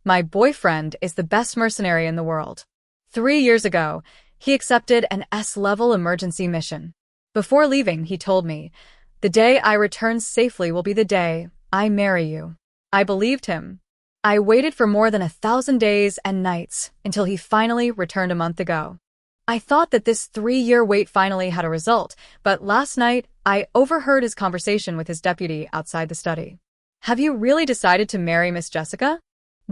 My boyfriend is the best mercenary in the world. 3 years ago, he accepted an S-level emergency mission. Before leaving, he told me, "The day I return safely will be the day I marry you." I believed him. I waited for more than 1,000 days and nights until he finally returned a month ago. I thought that this 3-year wait finally had a result, but last night I overheard his conversation with his deputy outside the study. "Have you really decided to marry Miss Jessica?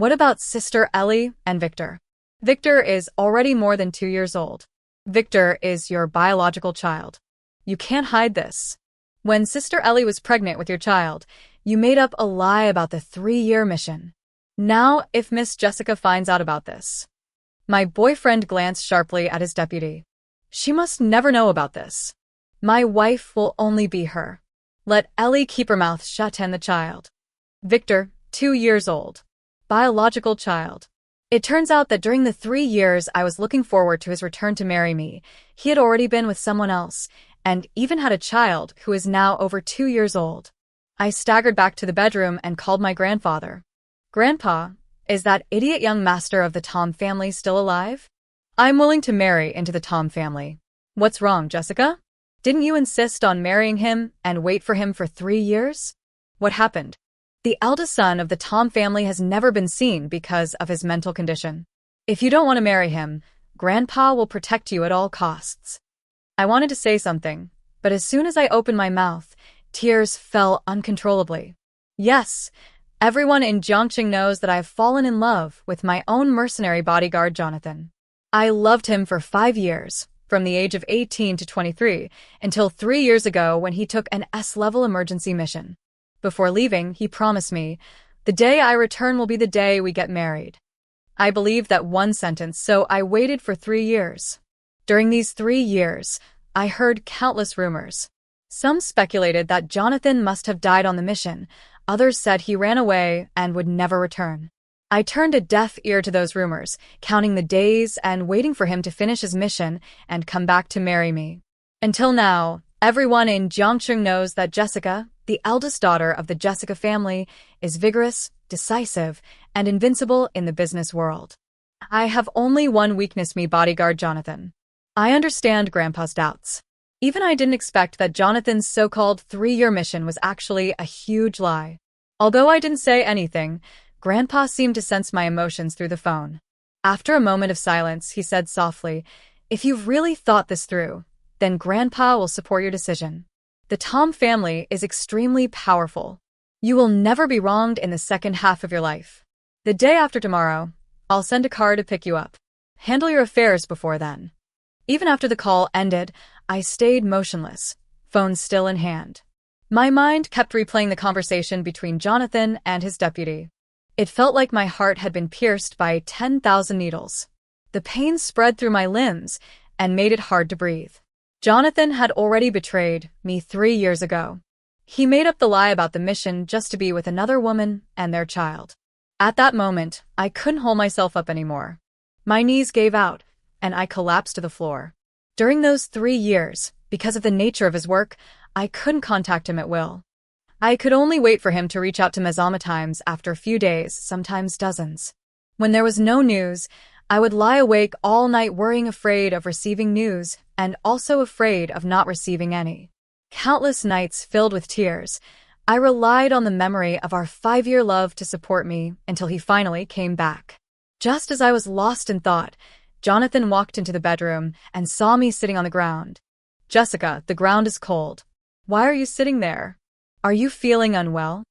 What about Sister Ellie and Victor?" Victor is already more than 2 years old. Victor is your biological child. You can't hide this. When Sister Ellie was pregnant with your child, you made up a lie about the 3-year mission. Now, if Miss Jessica finds out about this..." My boyfriend glanced sharply at his deputy. "She must never know about this. My wife will only be her. Let Ellie keep her mouth shut and the child." Victor, 2 years old. Biological child. It turns out that during the 3 years I was looking forward to his return to marry me, he had already been with someone else, and even had a child who is now over 2 years old. I staggered back to the bedroom and called my grandfather. "Grandpa, is that idiot young master of the Tom family still alive? I'm willing to marry into the Tom family." "What's wrong, Jessica? Didn't you insist on marrying him and wait for him for 3 years? What happened?" "The eldest son of the Tom family has never been seen because of his mental condition. If you don't want to marry him, Grandpa will protect you at all costs." I wanted to say something, but as soon as I opened my mouth, tears fell uncontrollably. Yes, everyone in Jiangxing knows that I have fallen in love with my own mercenary bodyguard, Jonathan. I loved him for 5 years, from the age of 18 to 23, until 3 years ago when he took an S-level emergency mission. Before leaving, he promised me, "The day I return will be the day we get married." I believed that one sentence, so I waited for 3 years. During these 3 years, I heard countless rumors. Some speculated that Jonathan must have died on the mission. Others said he ran away and would never return. I turned a deaf ear to those rumors, counting the days and waiting for him to finish his mission and come back to marry me. Until now, everyone in Jiangxing knows that Jessica, the eldest daughter of the Jessica family, is vigorous, decisive, and invincible in the business world. I have only one weakness, me bodyguard Jonathan. I understand Grandpa's doubts. Even I didn't expect that Jonathan's so-called 3-year mission was actually a huge lie. Although I didn't say anything, Grandpa seemed to sense my emotions through the phone. After a moment of silence, he said softly, "If you've really thought this through, then Grandpa will support your decision. The Tom family is extremely powerful. You will never be wronged in the second half of your life. The day after tomorrow, I'll send a car to pick you up. Handle your affairs before then." Even after the call ended, I stayed motionless, phone still in hand. My mind kept replaying the conversation between Jonathan and his deputy. It felt like my heart had been pierced by 10,000 needles. The pain spread through my limbs and made it hard to breathe. Jonathan had already betrayed me 3 years ago. He made up the lie about the mission just to be with another woman and their child. At that moment, I couldn't hold myself up anymore. My knees gave out, and I collapsed to the floor. During those 3 years, because of the nature of his work, I couldn't contact him at will. I could only wait for him to reach out to Mesometimes after a few days, sometimes dozens. When there was no news, I would lie awake all night worrying, afraid of receiving news, and also afraid of not receiving any. Countless nights filled with tears, I relied on the memory of our 5-year love to support me until he finally came back. Just as I was lost in thought, Jonathan walked into the bedroom and saw me sitting on the ground. "Jessica, the ground is cold. Why are you sitting there? Are you feeling unwell?"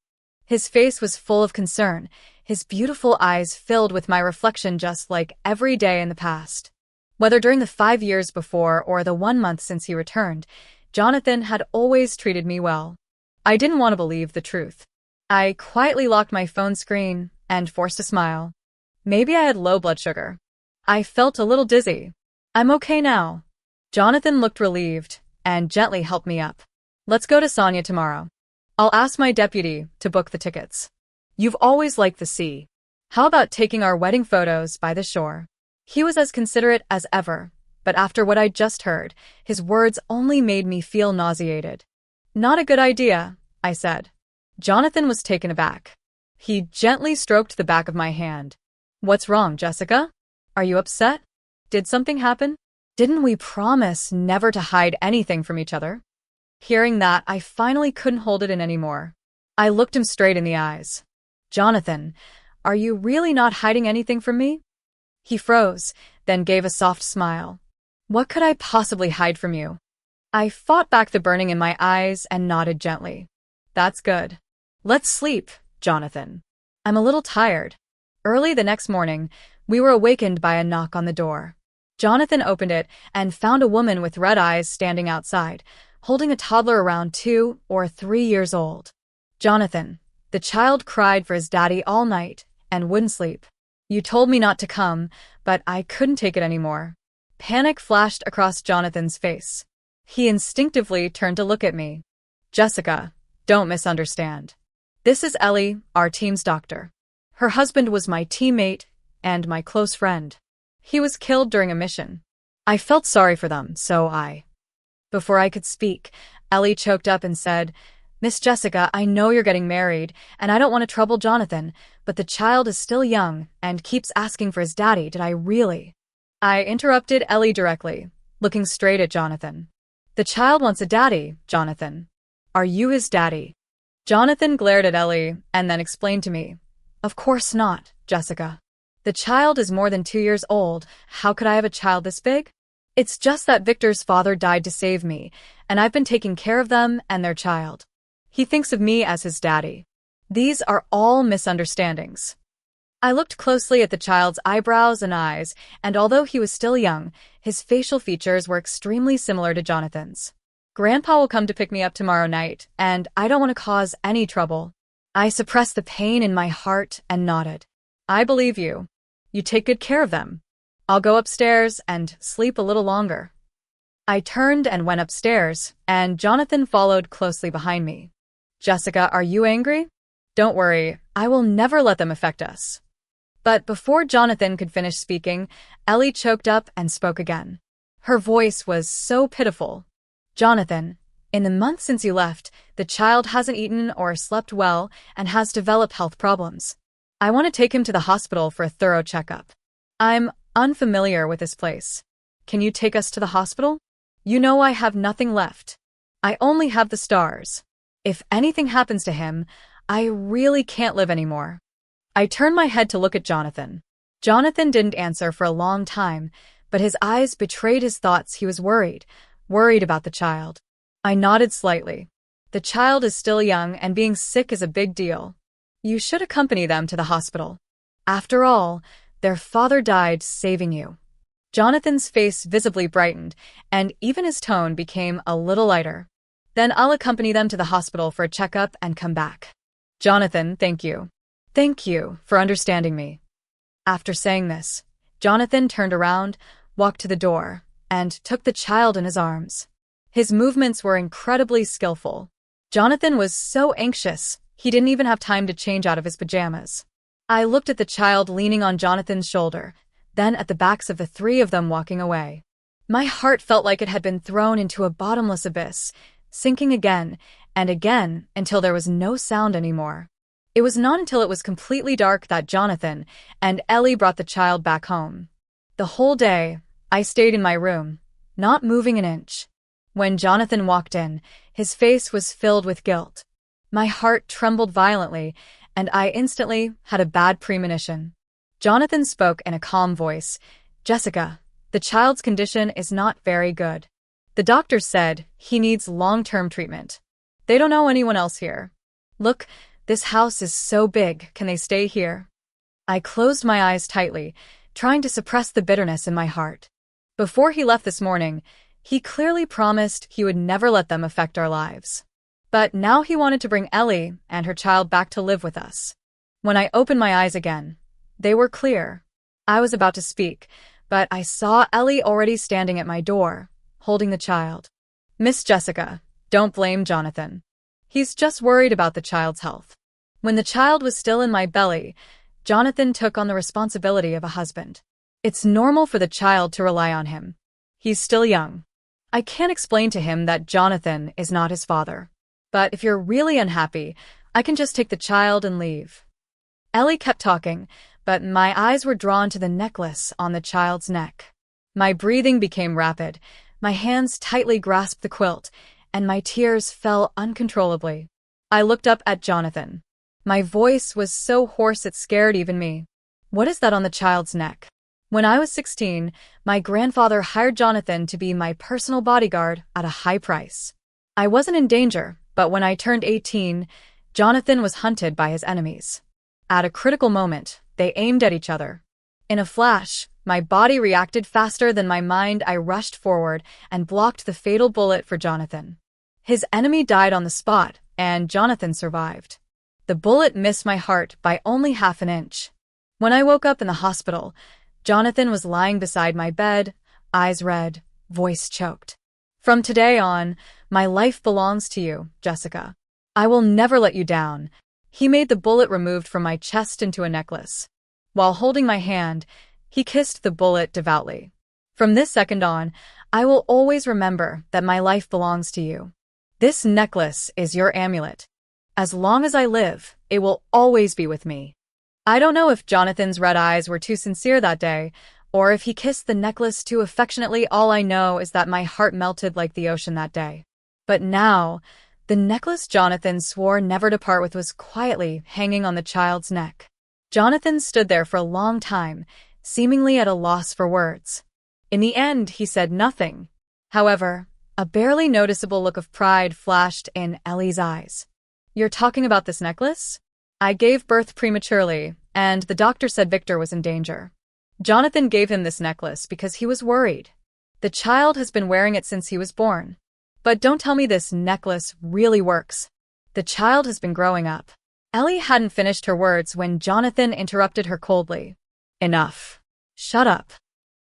His face was full of concern, his beautiful eyes filled with my reflection just like every day in the past. Whether during the 5 years before or the 1 month since he returned, Jonathan had always treated me well. I didn't want to believe the truth. I quietly locked my phone screen and forced a smile. Maybe I had low blood sugar. I felt a little dizzy. "I'm okay now." Jonathan looked relieved and gently helped me up. "Let's go to Sonia tomorrow. I'll ask my deputy to book the tickets. You've always liked the sea. How about taking our wedding photos by the shore?" He was as considerate as ever, but after what I just heard, his words only made me feel nauseated. "Not a good idea," I said. Jonathan was taken aback. He gently stroked the back of my hand. What's wrong, Jessica? Are you upset? Did something happen? Didn't we promise never to hide anything from each other? Hearing that, I finally couldn't hold it in anymore. I looked him straight in the eyes. Jonathan, are you really not hiding anything from me? He froze, then gave a soft smile. What could I possibly hide from you? I fought back the burning in my eyes and nodded gently. That's good. Let's sleep, Jonathan. I'm a little tired. Early the next morning, we were awakened by a knock on the door. Jonathan opened it and found a woman with red eyes standing outside, holding a toddler around 2 or 3 years old. Jonathan, the child cried for his daddy all night and wouldn't sleep. You told me not to come, but I couldn't take it anymore. Panic flashed across Jonathan's face. He instinctively turned to look at me. Jessica, don't misunderstand. This is Ellie, our team's doctor. Her husband was my teammate and my close friend. He was killed during a mission. I felt sorry for them, so Before I could speak, Ellie choked up and said, Miss Jessica, I know you're getting married, and I don't want to trouble Jonathan, but the child is still young and keeps asking for his daddy. Did I really? I interrupted Ellie directly, looking straight at Jonathan. The child wants a daddy, Jonathan. Are you his daddy? Jonathan glared at Ellie and then explained to me. Of course not, Jessica. The child is more than 2 years old. How could I have a child this big? It's just that Victor's father died to save me, and I've been taking care of them and their child. He thinks of me as his daddy. These are all misunderstandings. I looked closely at the child's eyebrows and eyes, and although he was still young, his facial features were extremely similar to Jonathan's. Grandpa will come to pick me up tomorrow night, and I don't want to cause any trouble. I suppressed the pain in my heart and nodded. I believe you. You take good care of them. I'll go upstairs and sleep a little longer. I turned and went upstairs, and Jonathan followed closely behind me. Jessica, are you angry? Don't worry, I will never let them affect us. But before Jonathan could finish speaking, Ellie choked up and spoke again. Her voice was so pitiful. Jonathan, in the month since you left, the child hasn't eaten or slept well and has developed health problems. I want to take him to the hospital for a thorough checkup. I'm unfamiliar with this place. Can you take us to the hospital? You know I have nothing left. I only have the stars. If anything happens to him, I really can't live anymore. I turned my head to look at Jonathan. Jonathan didn't answer for a long time, but his eyes betrayed his thoughts. He was worried about the child. I nodded slightly. The child is still young and being sick is a big deal. You should accompany them to the hospital. After all, their father died saving you. Jonathan's face visibly brightened, and even his tone became a little lighter. Then I'll accompany them to the hospital for a checkup and come back. Jonathan, thank you. Thank you for understanding me. After saying this, Jonathan turned around, walked to the door, and took the child in his arms. His movements were incredibly skillful. Jonathan was so anxious, he didn't even have time to change out of his pajamas. I looked at the child leaning on Jonathan's shoulder, then at the backs of the 3 of them walking away. My heart felt like it had been thrown into a bottomless abyss, sinking again and again until there was no sound anymore. It was not until it was completely dark that Jonathan and Ellie brought the child back home. The whole day, I stayed in my room, not moving an inch. When Jonathan walked in, his face was filled with guilt. My heart trembled violently, and I instantly had a bad premonition. Jonathan spoke in a calm voice. Jessica, the child's condition is not very good. The doctor said he needs long-term treatment. They don't know anyone else here. Look, this house is so big. Can they stay here? I closed my eyes tightly, trying to suppress the bitterness in my heart. Before he left this morning, he clearly promised he would never let them affect our lives. But now he wanted to bring Ellie and her child back to live with us. When I opened my eyes again, they were clear. I was about to speak, but I saw Ellie already standing at my door, holding the child. Miss Jessica, don't blame Jonathan. He's just worried about the child's health. When the child was still in my belly, Jonathan took on the responsibility of a husband. It's normal for the child to rely on him. He's still young. I can't explain to him that Jonathan is not his father. But if you're really unhappy, I can just take the child and leave. Ellie kept talking, but my eyes were drawn to the necklace on the child's neck. My breathing became rapid, my hands tightly grasped the quilt, and my tears fell uncontrollably. I looked up at Jonathan. My voice was so hoarse it scared even me. "What is that on the child's neck?" When I was 16, my grandfather hired Jonathan to be my personal bodyguard at a high price. I wasn't in danger, but when I turned 18, Jonathan was hunted by his enemies. At a critical moment, they aimed at each other. In a flash, my body reacted faster than my mind. I rushed forward and blocked the fatal bullet for Jonathan. His enemy died on the spot, and Jonathan survived. The bullet missed my heart by only half an inch. When I woke up in the hospital, Jonathan was lying beside my bed, eyes red, voice choked. "From today on, my life belongs to you, Jessica. I will never let you down." He made the bullet removed from my chest into a necklace. While holding my hand, he kissed the bullet devoutly. "From this second on, I will always remember that my life belongs to you. This necklace is your amulet. As long as I live, it will always be with me." I don't know if Jonathan's red eyes were too sincere that day, or if he kissed the necklace too affectionately. All I know is that my heart melted like the ocean that day. But now, the necklace Jonathan swore never to part with was quietly hanging on the child's neck. Jonathan stood there for a long time, seemingly at a loss for words. In the end, he said nothing. However, a barely noticeable look of pride flashed in Ellie's eyes. "You're talking about this necklace? I gave birth prematurely, and the doctor said Victor was in danger. Jonathan gave him this necklace because he was worried. The child has been wearing it since he was born. But don't tell me this necklace really works. The child has been growing up." Ellie hadn't finished her words when Jonathan interrupted her coldly. "Enough. Shut up."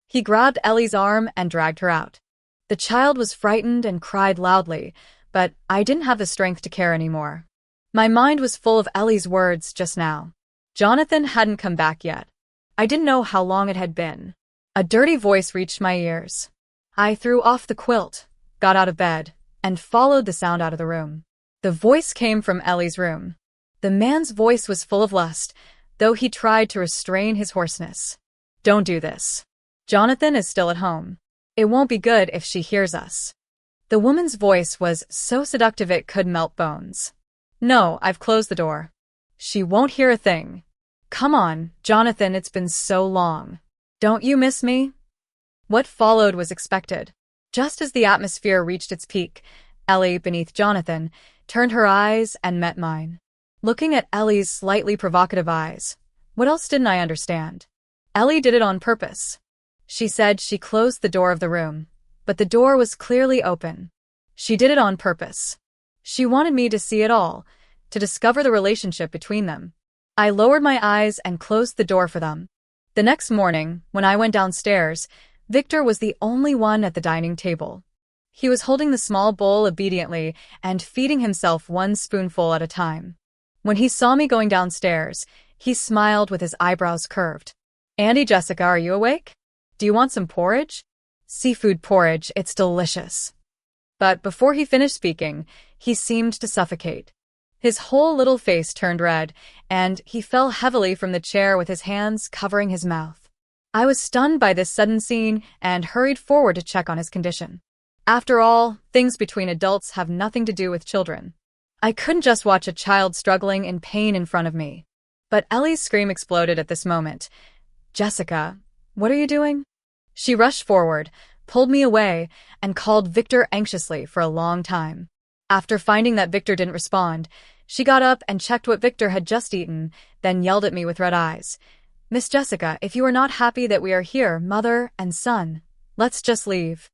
He grabbed Ellie's arm and dragged her out. The child was frightened and cried loudly, but I didn't have the strength to care anymore. My mind was full of Ellie's words just now. Jonathan hadn't come back yet. I didn't know how long it had been. A dirty voice reached my ears. I threw off the quilt, got out of bed, and followed the sound out of the room. The voice came from Ellie's room. The man's voice was full of lust, though he tried to restrain his hoarseness. "Don't do this. Jonathan is still at home. It won't be good if she hears us." The woman's voice was so seductive it could melt bones. "No, I've closed the door. She won't hear a thing. Come on, Jonathan, it's been so long. Don't you miss me?" What followed was expected. Just as the atmosphere reached its peak, Ellie, beneath Jonathan, turned her eyes and met mine. Looking at Ellie's slightly provocative eyes, what else didn't I understand? Ellie did it on purpose. She said she closed the door of the room, but the door was clearly open. She did it on purpose. She wanted me to see it all, to discover the relationship between them. I lowered my eyes and closed the door for them. The next morning, when I went downstairs, Victor was the only one at the dining table. He was holding the small bowl obediently and feeding himself one spoonful at a time. When he saw me going downstairs, he smiled with his eyebrows curved. "Andy, Jessica, are you awake? Do you want some porridge?" "Seafood porridge, it's delicious." But before he finished speaking, he seemed to suffocate. His whole little face turned red, and he fell heavily from the chair with his hands covering his mouth. I was stunned by this sudden scene and hurried forward to check on his condition. After all, things between adults have nothing to do with children. I couldn't just watch a child struggling in pain in front of me. But Ellie's scream exploded at this moment. "Jessica, what are you doing?" She rushed forward, pulled me away, and called Victor anxiously for a long time. After finding that Victor didn't respond, she got up and checked what Victor had just eaten, then yelled at me with red eyes. "Miss Jessica, if you are not happy that we are here, mother and son, let's just leave.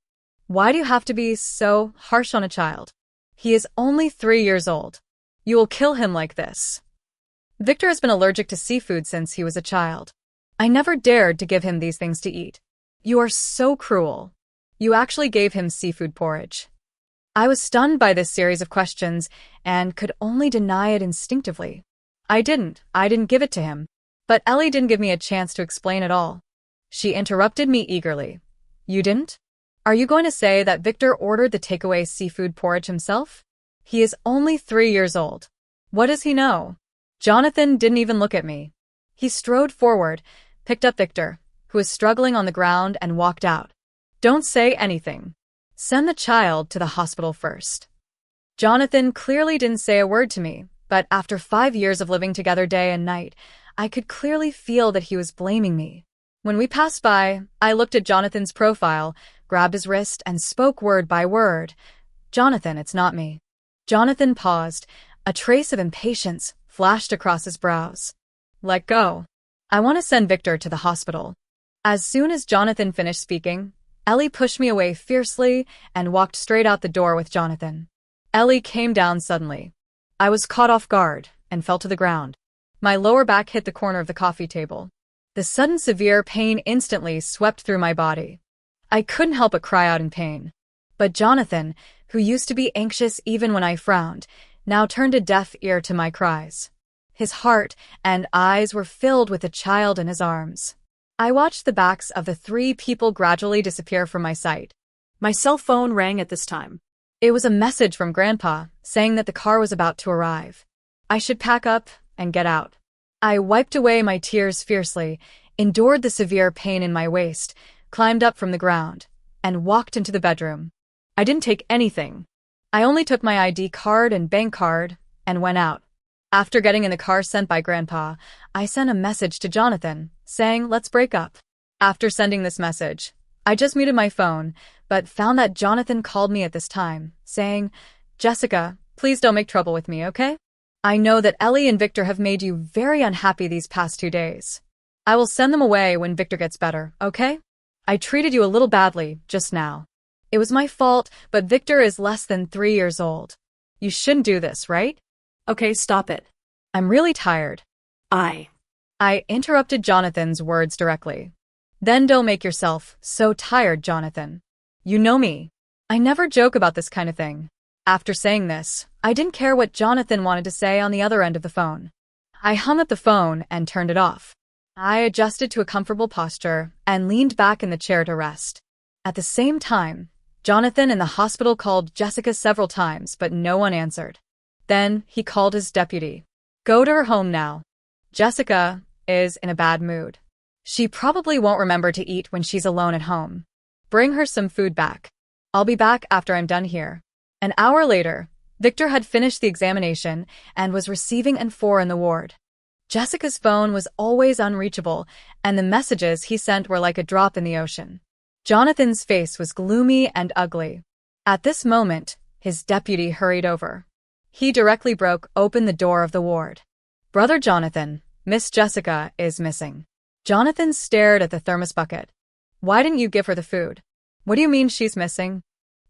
Why do you have to be so harsh on a child? He is only 3 years old. You will kill him like this." Victor has been allergic to seafood since he was a child. I never dared to give him these things to eat. "You are so cruel. You actually gave him seafood porridge." I was stunned by this series of questions and could only deny it instinctively. I didn't give it to him. But Ellie didn't give me a chance to explain at all. She interrupted me eagerly. "You didn't? Are you going to say that Victor ordered the takeaway seafood porridge himself? He is only 3 years old. What does he know?" Jonathan didn't even look at me. He strode forward, picked up Victor, who was struggling on the ground, and walked out. Don't say anything. Send the child to the hospital first. Jonathan clearly didn't say a word to me, but after 5 years of living together day and night, I could clearly feel that he was blaming me. When we passed by, I looked at Jonathan's profile, grabbed his wrist, and spoke word by word. Jonathan, it's not me. Jonathan paused. A trace of impatience flashed across his brows. Let go. I want to send Victor to the hospital. As soon as Jonathan finished speaking, Ellie pushed me away fiercely and walked straight out the door with Jonathan. Ellie came down suddenly. I was caught off guard and fell to the ground. My lower back hit the corner of the coffee table. The sudden severe pain instantly swept through my body. I couldn't help but cry out in pain. But Jonathan, who used to be anxious even when I frowned, now turned a deaf ear to my cries. His heart and eyes were filled with the child in his arms. I watched the backs of the 3 people gradually disappear from my sight. My cell phone rang at this time. It was a message from Grandpa saying that the car was about to arrive. I should pack up and get out. I wiped away my tears fiercely, endured the severe pain in my waist, climbed up from the ground, and walked into the bedroom. I didn't take anything. I only took my ID card and bank card and went out. After getting in the car sent by Grandpa, I sent a message to Jonathan saying, let's break up. After sending this message, I just muted my phone, but found that Jonathan called me at this time, saying, Jessica, please don't make trouble with me, okay? I know that Ellie and Victor have made you very unhappy these past 2 days. I will send them away when Victor gets better, okay? I treated you a little badly just now. It was my fault, but Victor is less than 3 years old. You shouldn't do this, right? Okay, stop it. I'm really tired. I interrupted Jonathan's words directly. Then don't make yourself so tired, Jonathan. You know me. I never joke about this kind of thing. After saying this, I didn't care what Jonathan wanted to say on the other end of the phone. I hung up the phone and turned it off. I adjusted to a comfortable posture and leaned back in the chair to rest. At the same time, Jonathan in the hospital called Jessica several times, but no one answered. Then he called his deputy. Go to her home now. Jessica is in a bad mood. She probably won't remember to eat when she's alone at home. Bring her some food back. I'll be back after I'm done here. An hour later, Victor had finished the examination and was receiving N4 in the ward. Jessica's phone was always unreachable, and the messages he sent were like a drop in the ocean. Jonathan's face was gloomy and ugly. At this moment, his deputy hurried over. He directly broke open the door of the ward. Brother Jonathan, Miss Jessica is missing. Jonathan stared at the thermos bucket. Why didn't you give her the food? What do you mean she's missing?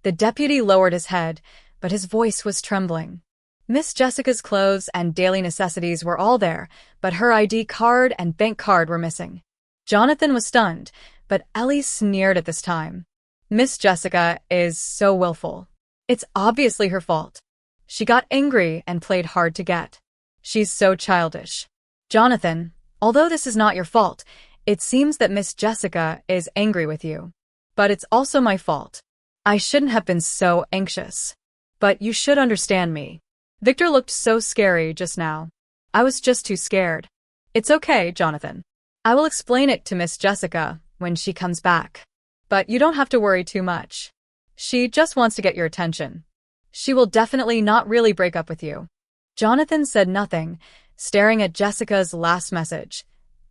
The deputy lowered his head, but his voice was trembling. Miss Jessica's clothes and daily necessities were all there, but her ID card and bank card were missing. Jonathan was stunned, but Ellie sneered at this time. Miss Jessica is so willful. It's obviously her fault. She got angry and played hard to get. She's so childish. Jonathan, although this is not your fault, it seems that Miss Jessica is angry with you. But it's also my fault. I shouldn't have been so anxious. But you should understand me. Victor looked so scary just now. I was just too scared. It's okay, Jonathan. I will explain it to Miss Jessica when she comes back. But you don't have to worry too much. She just wants to get your attention. She will definitely not really break up with you. Jonathan said nothing, staring at Jessica's last message.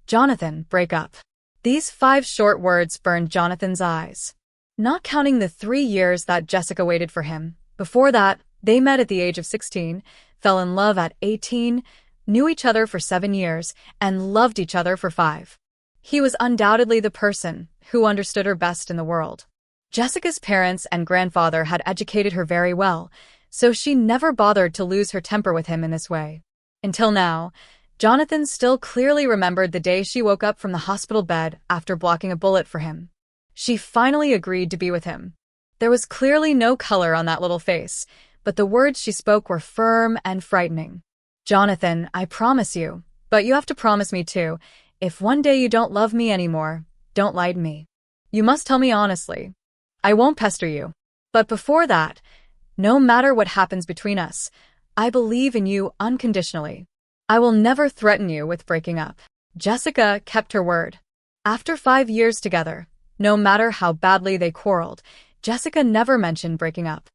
Jonathan, break up. These 5 short words burned Jonathan's eyes. Not counting the 3 years that Jessica waited for him. Before that, they met at the age of 16, fell in love at 18, knew each other for 7 years, and loved each other for 5. He was undoubtedly the person who understood her best in the world. Jessica's parents and grandfather had educated her very well, so she never bothered to lose her temper with him in this way. Until now, Jonathan still clearly remembered the day she woke up from the hospital bed after blocking a bullet for him. She finally agreed to be with him. There was clearly no color on that little face, but the words she spoke were firm and frightening. Jonathan, I promise you, but you have to promise me too, if one day you don't love me anymore, don't lie to me. You must tell me honestly. I won't pester you. But before that, no matter what happens between us, I believe in you unconditionally. I will never threaten you with breaking up. Jessica kept her word. After 5 years together, no matter how badly they quarreled, Jessica never mentioned breaking up.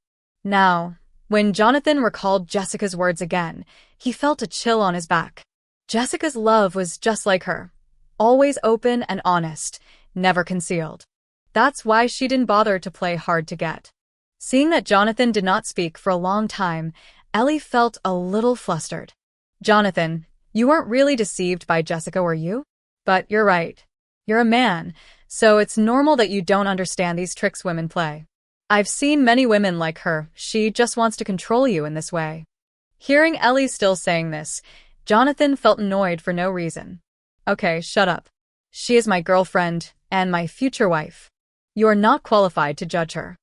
Now, when Jonathan recalled Jessica's words again, he felt a chill on his back. Jessica's love was just like her, always open and honest, never concealed. That's why she didn't bother to play hard to get. Seeing that Jonathan did not speak for a long time, Ellie felt a little flustered. Jonathan, you weren't really deceived by Jessica, were you? But you're right. You're a man, so it's normal that you don't understand these tricks women play. I've seen many women like her, she just wants to control you in this way. Hearing Ellie still saying this, Jonathan felt annoyed for no reason. Okay, shut up. She is my girlfriend and my future wife. You are not qualified to judge her.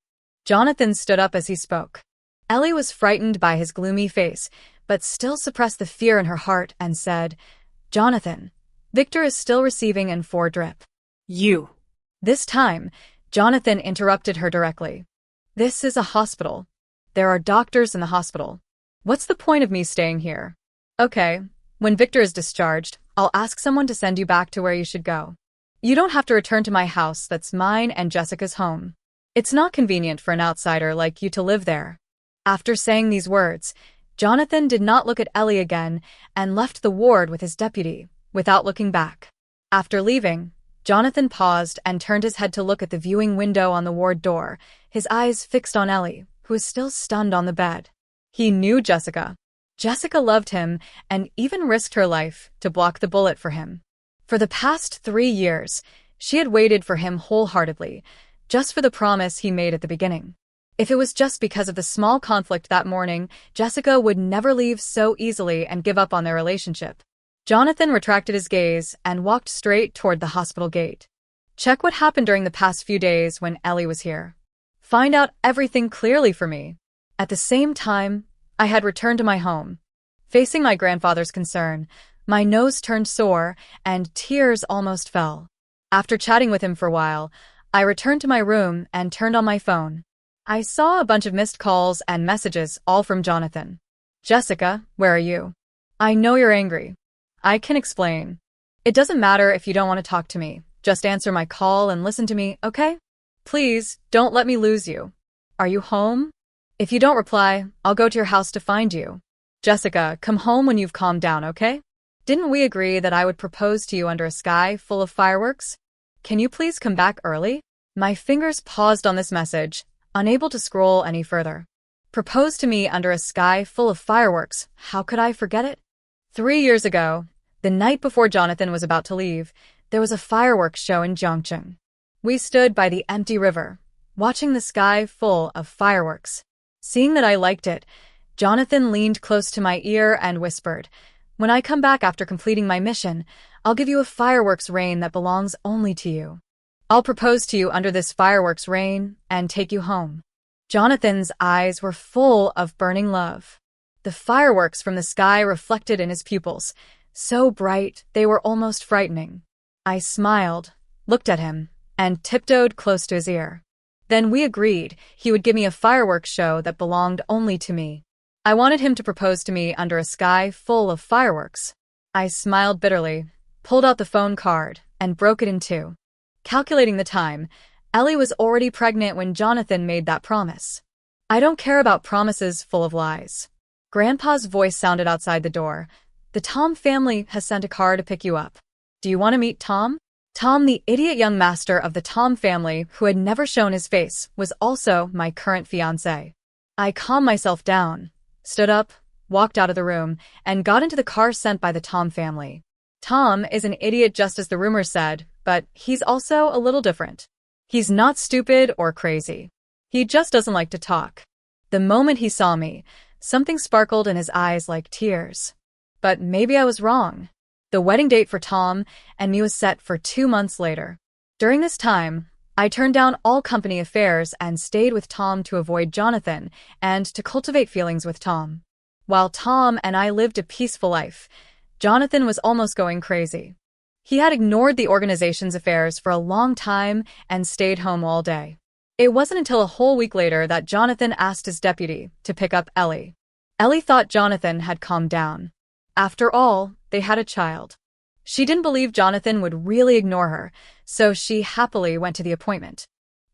Jonathan stood up as he spoke. Ellie was frightened by his gloomy face, but still suppressed the fear in her heart and said, Jonathan, Victor is still receiving in 4 drip. You. This time, Jonathan interrupted her directly. This is a hospital. There are doctors in the hospital. What's the point of me staying here? Okay, when Victor is discharged, I'll ask someone to send you back to where you should go. You don't have to return to my house, that's mine and Jessica's home. It's not convenient for an outsider like you to live there. After saying these words, Jonathan did not look at Ellie again and left the ward with his deputy, without looking back. After leaving, Jonathan paused and turned his head to look at the viewing window on the ward door, his eyes fixed on Ellie, who was still stunned on the bed. He knew Jessica. Jessica loved him and even risked her life to block the bullet for him. For the past 3 years, she had waited for him wholeheartedly, just for the promise he made at the beginning. If it was just because of the small conflict that morning, Jessica would never leave so easily and give up on their relationship. Jonathan retracted his gaze and walked straight toward the hospital gate. Check what happened during the past few days when Ellie was here. Find out everything clearly for me. At the same time, I had returned to my home. Facing my grandfather's concern, my nose turned sore and tears almost fell. After chatting with him for a while, I returned to my room and turned on my phone. I saw a bunch of missed calls and messages, all from Jonathan. Jessica, where are you? I know you're angry. I can explain. It doesn't matter if you don't want to talk to me. Just answer my call and listen to me, okay? Please, don't let me lose you. Are you home? If you don't reply, I'll go to your house to find you. Jessica, come home when you've calmed down, okay? Didn't we agree that I would propose to you under a sky full of fireworks? Can you please come back early? My fingers paused on this message, unable to scroll any further. Propose to me under a sky full of fireworks. How could I forget it? 3 years ago, the night before Jonathan was about to leave, there was a fireworks show in Zhangcheng. We stood by the empty river, watching the sky full of fireworks. Seeing that I liked it, Jonathan leaned close to my ear and whispered, when I come back after completing my mission, I'll give you a fireworks rain that belongs only to you. I'll propose to you under this fireworks rain and take you home. Jonathan's eyes were full of burning love. The fireworks from the sky reflected in his pupils, so bright they were almost frightening. I smiled, looked at him, and tiptoed close to his ear. Then we agreed he would give me a fireworks show that belonged only to me. I wanted him to propose to me under a sky full of fireworks. I smiled bitterly, pulled out the phone card, and broke it in 2. Calculating the time, Ellie was already pregnant when Jonathan made that promise. I don't care about promises full of lies. Grandpa's voice sounded outside the door. The Tom family has sent a car to pick you up. Do you want to meet Tom? Tom, the idiot young master of the Tom family who had never shown his face, was also my current fiancé. I calmed myself down, stood up, walked out of the room, and got into the car sent by the Tom family. Tom is an idiot just as the rumors said, but he's also a little different. He's not stupid or crazy. He just doesn't like to talk. The moment he saw me, something sparkled in his eyes like tears. But maybe I was wrong. The wedding date for Tom and me was set for 2 months later. During this time, I turned down all company affairs and stayed with Tom to avoid Jonathan and to cultivate feelings with Tom. While Tom and I lived a peaceful life, Jonathan was almost going crazy. He had ignored the organization's affairs for a long time and stayed home all day. It wasn't until a whole week later that Jonathan asked his deputy to pick up Ellie. Ellie thought Jonathan had calmed down. After all, they had a child. She didn't believe Jonathan would really ignore her, so she happily went to the appointment.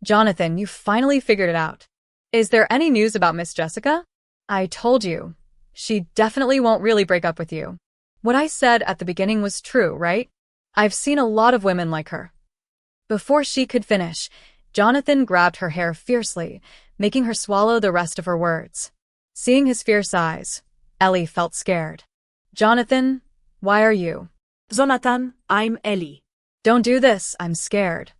Jonathan, you finally figured it out. Is there any news about Miss Jessica? I told you. She definitely won't really break up with you. What I said at the beginning was true, right? I've seen a lot of women like her. Before she could finish, Jonathan grabbed her hair fiercely, making her swallow the rest of her words. Seeing his fierce eyes, Ellie felt scared. Jonathan, why are you? Jonathan, I'm Ellie. Don't do this, I'm scared.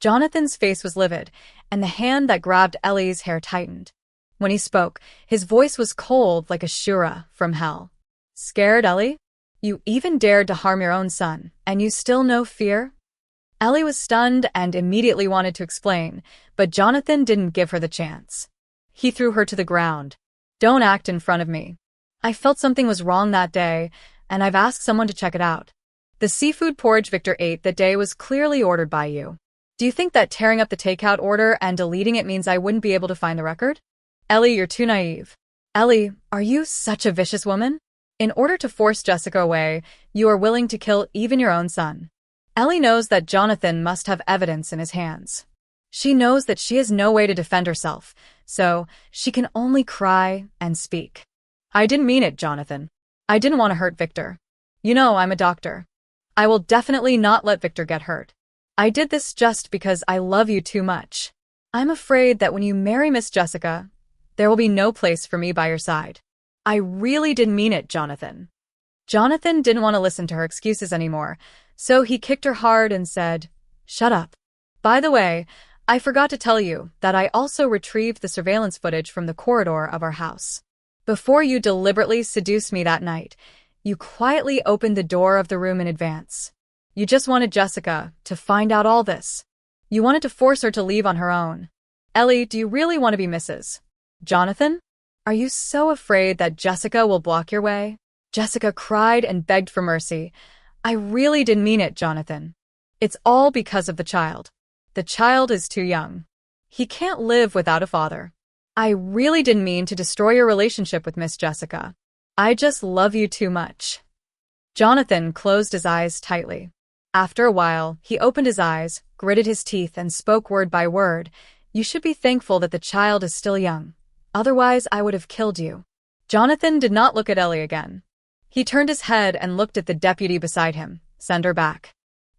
Jonathan's face was livid, and the hand that grabbed Ellie's hair tightened. When he spoke, his voice was cold like a Shura from hell. Scared, Ellie? You even dared to harm your own son, and you still know fear? Ellie was stunned and immediately wanted to explain, but Jonathan didn't give her the chance. He threw her to the ground. Don't act in front of me. I felt something was wrong that day, and I've asked someone to check it out. The seafood porridge Victor ate that day was clearly ordered by you. Do you think that tearing up the takeout order and deleting it means I wouldn't be able to find the record? Ellie, you're too naive. Ellie, are you such a vicious woman? In order to force Jessica away, you are willing to kill even your own son. Ellie knows that Jonathan must have evidence in his hands. She knows that she has no way to defend herself, so she can only cry and speak. I didn't mean it, Jonathan. I didn't want to hurt Victor. You know, I'm a doctor. I will definitely not let Victor get hurt. I did this just because I love you too much. I'm afraid that when you marry Miss Jessica, there will be no place for me by your side. I really didn't mean it, Jonathan. Jonathan didn't want to listen to her excuses anymore, so he kicked her hard and said, Shut up. By the way, I forgot to tell you that I also retrieved the surveillance footage from the corridor of our house. Before you deliberately seduced me that night, you quietly opened the door of the room in advance. You just wanted Jessica to find out all this. You wanted to force her to leave on her own. Ellie, do you really want to be Mrs. Jonathan? Are you so afraid that Jessica will block your way? Jessica cried and begged for mercy. I really didn't mean it, Jonathan. It's all because of the child. The child is too young. He can't live without a father. I really didn't mean to destroy your relationship with Miss Jessica. I just love you too much. Jonathan closed his eyes tightly. After a while, he opened his eyes, gritted his teeth, and spoke word by word. You should be thankful that the child is still young. Otherwise, I would have killed you. Jonathan did not look at Ellie again. He turned his head and looked at the deputy beside him. Send her back.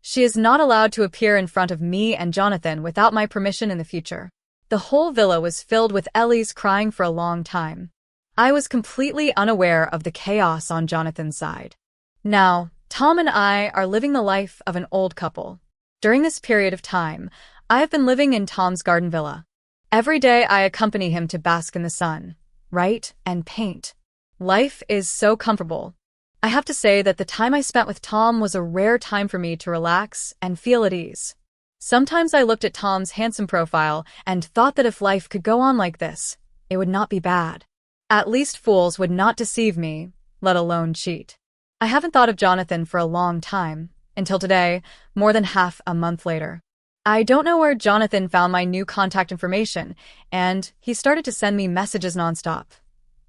She is not allowed to appear in front of me and Jonathan without my permission in the future. The whole villa was filled with Ellie's crying for a long time. I was completely unaware of the chaos on Jonathan's side. Now, Tom and I are living the life of an old couple. During this period of time, I have been living in Tom's garden villa. Every day I accompany him to bask in the sun, write, and paint. Life is so comfortable. I have to say that the time I spent with Tom was a rare time for me to relax and feel at ease. Sometimes I looked at Tom's handsome profile and thought that if life could go on like this, it would not be bad. At least fools would not deceive me, let alone cheat. I haven't thought of Jonathan for a long time, until today, more than half a month later. I don't know where Jonathan found my new contact information, and he started to send me messages nonstop.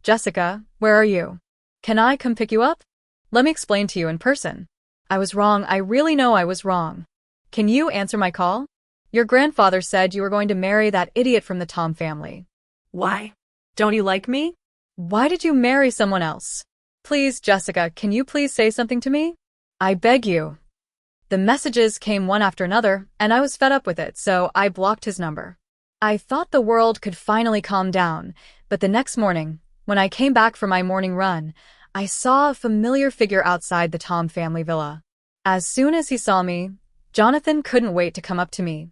Jessica, where are you? Can I come pick you up? Let me explain to you in person. I was wrong. I really know I was wrong. Can you answer my call? Your grandfather said you were going to marry that idiot from the Tom family. Why? Don't you like me? Why did you marry someone else? Please, Jessica, can you please say something to me? I beg you. The messages came one after another, and I was fed up with it, so I blocked his number. I thought the world could finally calm down, but the next morning, when I came back from my morning run, I saw a familiar figure outside the Tom family villa. As soon as he saw me, Jonathan couldn't wait to come up to me.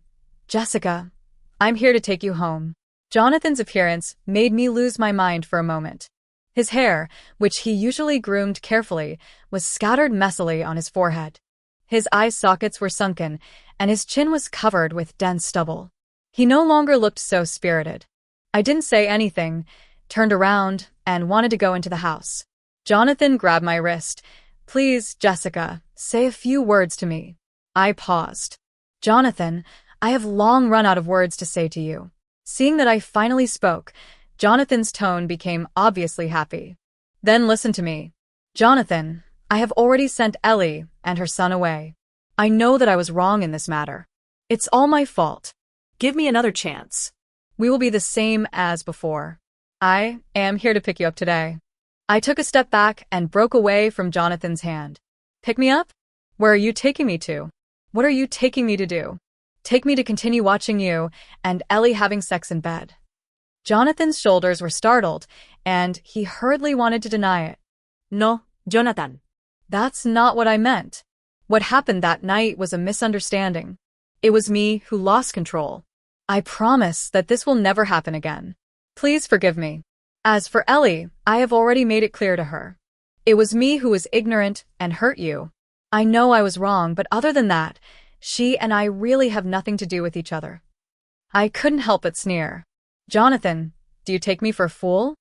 Jessica, I'm here to take you home. Jonathan's appearance made me lose my mind for a moment. His hair, which he usually groomed carefully, was scattered messily on his forehead. His eye sockets were sunken, and his chin was covered with dense stubble. He no longer looked so spirited. I didn't say anything, turned around, and wanted to go into the house. Jonathan grabbed my wrist. Please, Jessica, say a few words to me. I paused. Jonathan, I have long run out of words to say to you. Seeing that I finally spoke, Jonathan's tone became obviously happy. Then listen to me. Jonathan, I have already sent Ellie and her son away. I know that I was wrong in this matter. It's all my fault. Give me another chance. We will be the same as before. I am here to pick you up today. I took a step back and broke away from Jonathan's hand. Pick me up? Where are you taking me to? What are you taking me to do? Take me to continue watching you and Ellie having sex in bed. Jonathan's shoulders were startled, and he hurriedly wanted to deny it. No, Jonathan. That's not what I meant. What happened that night was a misunderstanding. It was me who lost control. I promise that this will never happen again. Please forgive me. As for Ellie, I have already made it clear to her. It was me who was ignorant and hurt you. I know I was wrong, but other than that, she and I really have nothing to do with each other. I couldn't help but sneer. Jonathan, do you take me for a fool?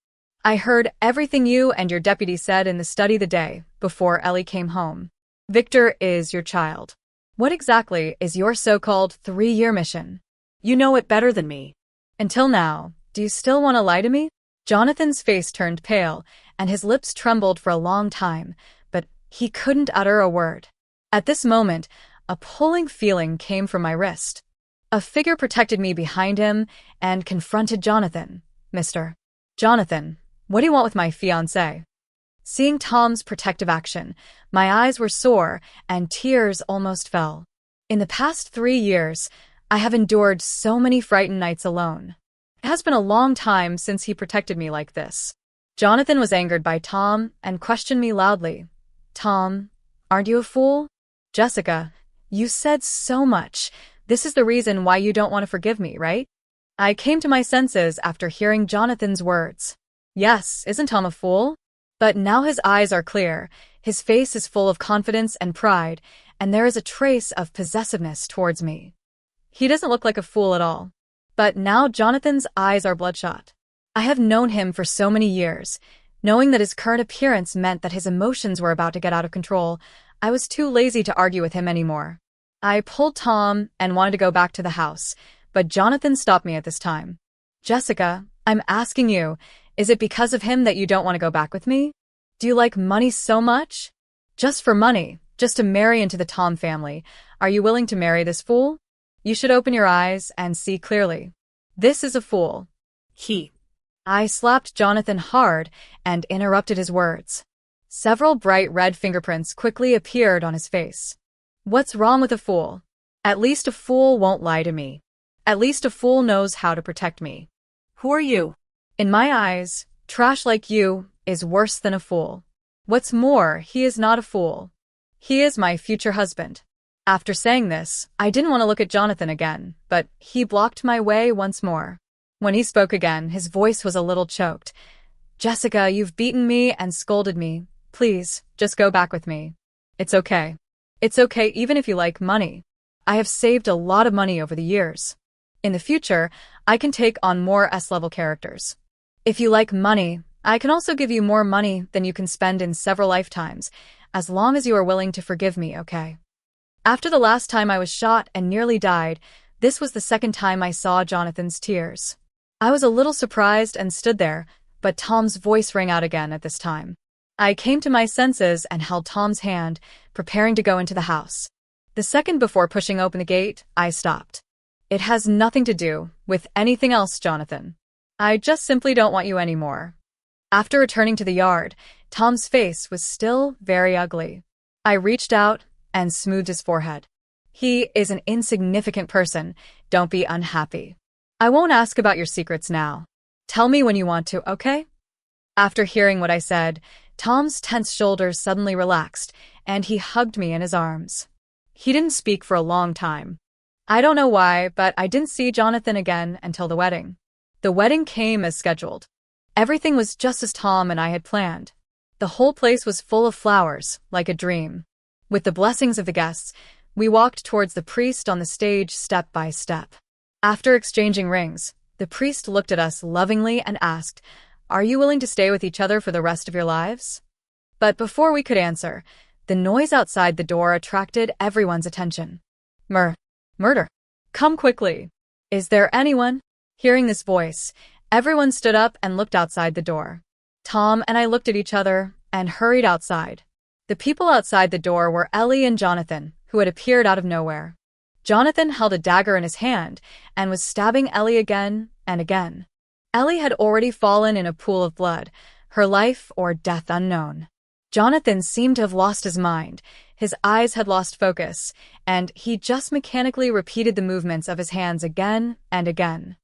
I heard everything you and your deputy said in the study the day before Ellie came home. Victor is your child. What exactly is your so-called 3-year mission? You know it better than me. Until now, do you still want to lie to me? Jonathan's face turned pale, and his lips trembled for a long time, but he couldn't utter a word. At this moment, a pulling feeling came from my wrist. A figure protected me behind him and confronted Jonathan. Mr. Jonathan, what do you want with my fiancé? Seeing Tom's protective action, my eyes were sore and tears almost fell. In the past 3 years, I have endured so many frightened nights alone. It has been a long time since he protected me like this. Jonathan was angered by Tom and questioned me loudly. Tom, aren't you a fool? Jessica, you said so much. This is the reason why you don't want to forgive me, right? I came to my senses after hearing Jonathan's words. Yes, isn't Tom a fool? But now his eyes are clear, his face is full of confidence and pride, and there is a trace of possessiveness towards me. He doesn't look like a fool at all. But now Jonathan's eyes are bloodshot. I have known him for so many years. Knowing that his current appearance meant that his emotions were about to get out of control, I was too lazy to argue with him anymore. I pulled Tom and wanted to go back to the house, but Jonathan stopped me at this time. Jessica, I'm asking you, is it because of him that you don't want to go back with me? Do you like money so much? Just for money, just to marry into the Tom family, are you willing to marry this fool? You should open your eyes and see clearly. This is a fool. I slapped Jonathan hard and interrupted his words. Several bright red fingerprints quickly appeared on his face. What's wrong with a fool? At least a fool won't lie to me. At least a fool knows how to protect me. Who are you? In my eyes, trash like you is worse than a fool. What's more, he is not a fool. He is my future husband. After saying this, I didn't want to look at Jonathan again, but he blocked my way once more. When he spoke again, his voice was a little choked. Jessica, you've beaten me and scolded me. Please, just go back with me. It's okay. It's okay even if you like money. I have saved a lot of money over the years. In the future, I can take on more S-level characters. If you like money, I can also give you more money than you can spend in several lifetimes, as long as you are willing to forgive me, okay? After the last time I was shot and nearly died, this was the second time I saw Jonathan's tears. I was a little surprised and stood there, but Tom's voice rang out again at this time. I came to my senses and held Tom's hand, preparing to go into the house. The second before pushing open the gate, I stopped. It has nothing to do with anything else, Jonathan. I just simply don't want you anymore. After returning to the yard, Tom's face was still very ugly. I reached out and smoothed his forehead. He is an insignificant person. Don't be unhappy. I won't ask about your secrets now. Tell me when you want to, okay? After hearing what I said, Tom's tense shoulders suddenly relaxed, and he hugged me in his arms. He didn't speak for a long time. I don't know why, but I didn't see Jonathan again until the wedding. The wedding came as scheduled. Everything was just as Tom and I had planned. The whole place was full of flowers, like a dream. With the blessings of the guests, we walked towards the priest on the stage step by step. After exchanging rings, the priest looked at us lovingly and asked, "Are you willing to stay with each other for the rest of your lives?" But before we could answer, the noise outside the door attracted everyone's attention. Murder. Come quickly. Is there anyone? Hearing this voice, everyone stood up and looked outside the door. Tom and I looked at each other and hurried outside. The people outside the door were Ellie and Jonathan, who had appeared out of nowhere. Jonathan held a dagger in his hand and was stabbing Ellie again and again. Ellie had already fallen in a pool of blood, her life or death unknown. Jonathan seemed to have lost his mind. His eyes had lost focus, and he just mechanically repeated the movements of his hands again and again.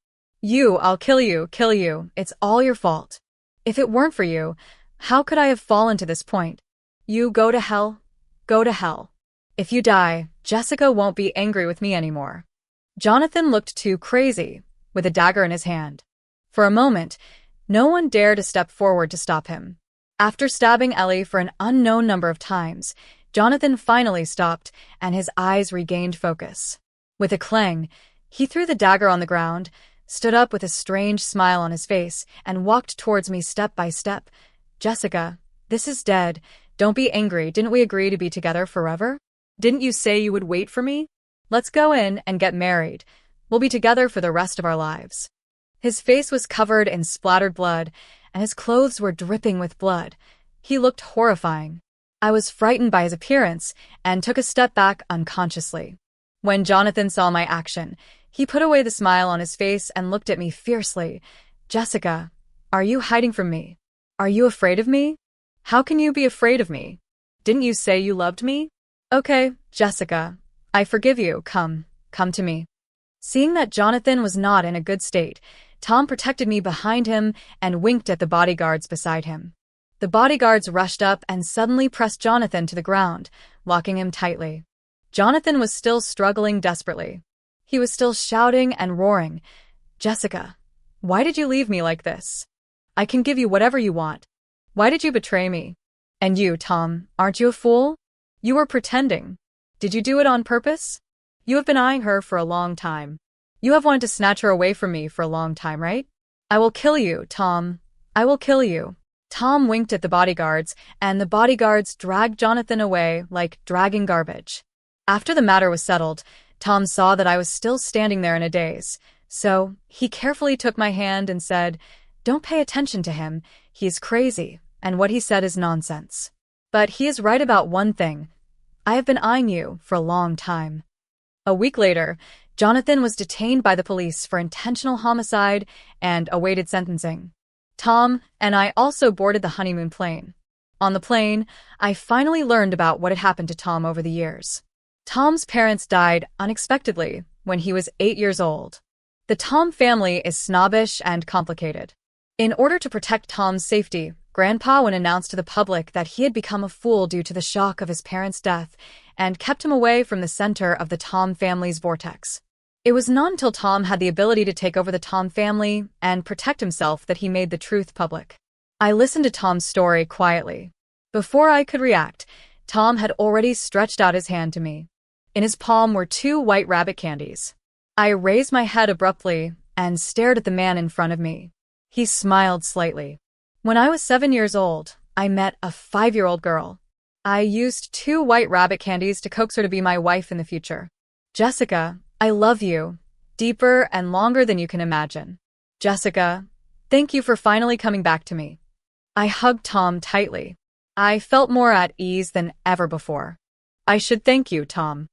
I'll kill you, it's all your fault. If it weren't for you, how could I have fallen to this point? You go to hell. Go to hell. If you die, Jessica won't be angry with me anymore. Jonathan looked too crazy, with a dagger in his hand. For a moment, no one dared to step forward to stop him. After stabbing Ellie for an unknown number of times, Jonathan finally stopped, and his eyes regained focus. With a clang, he threw the dagger on the ground, stood up with a strange smile on his face, and walked towards me step by step. Jessica, this is dead. Don't be angry. Didn't we agree to be together forever? Didn't you say you would wait for me? Let's go in and get married. We'll be together for the rest of our lives. His face was covered in splattered blood, and his clothes were dripping with blood. He looked horrifying. I was frightened by his appearance and took a step back unconsciously. When Jonathan saw my action, he put away the smile on his face and looked at me fiercely. Jessica, are you hiding from me? Are you afraid of me? How can you be afraid of me? Didn't you say you loved me? Okay, Jessica, I forgive you. Come to me. Seeing that Jonathan was not in a good state, Tom protected me behind him and winked at the bodyguards beside him. The bodyguards rushed up and suddenly pressed Jonathan to the ground, locking him tightly. Jonathan was still struggling desperately. He was still shouting and roaring. Jessica, why did you leave me like this? I can give you whatever you want. Why did you betray me? And you, Tom, aren't you a fool? You were pretending. Did you do it on purpose? You have been eyeing her for a long time. You have wanted to snatch her away from me for a long time, right? I will kill you, Tom. I will kill you. Tom winked at the bodyguards, and the bodyguards dragged Jonathan away like dragging garbage. After the matter was settled, Tom saw that I was still standing there in a daze, so he carefully took my hand and said, "Don't pay attention to him. He is crazy, and what he said is nonsense. But he is right about one thing. I have been eyeing you for a long time." A week later, Jonathan was detained by the police for intentional homicide and awaited sentencing. Tom and I also boarded the honeymoon plane. On the plane, I finally learned about what had happened to Tom over the years. Tom's parents died unexpectedly when he was 8 years old. The Tom family is snobbish and complicated. In order to protect Tom's safety, Grandpa announced to the public that he had become a fool due to the shock of his parents' death and kept him away from the center of the Tom family's vortex. It was not until Tom had the ability to take over the Tom family and protect himself that he made the truth public. I listened to Tom's story quietly. Before I could react, Tom had already stretched out his hand to me. In his palm were 2 white rabbit candies. I raised my head abruptly and stared at the man in front of me. He smiled slightly. When I was 7 years old, I met a 5-year-old girl. I used 2 white rabbit candies to coax her to be my wife in the future. Jessica, I love you, deeper and longer than you can imagine. Jessica, thank you for finally coming back to me. I hugged Tom tightly. I felt more at ease than ever before. I should thank you, Tom.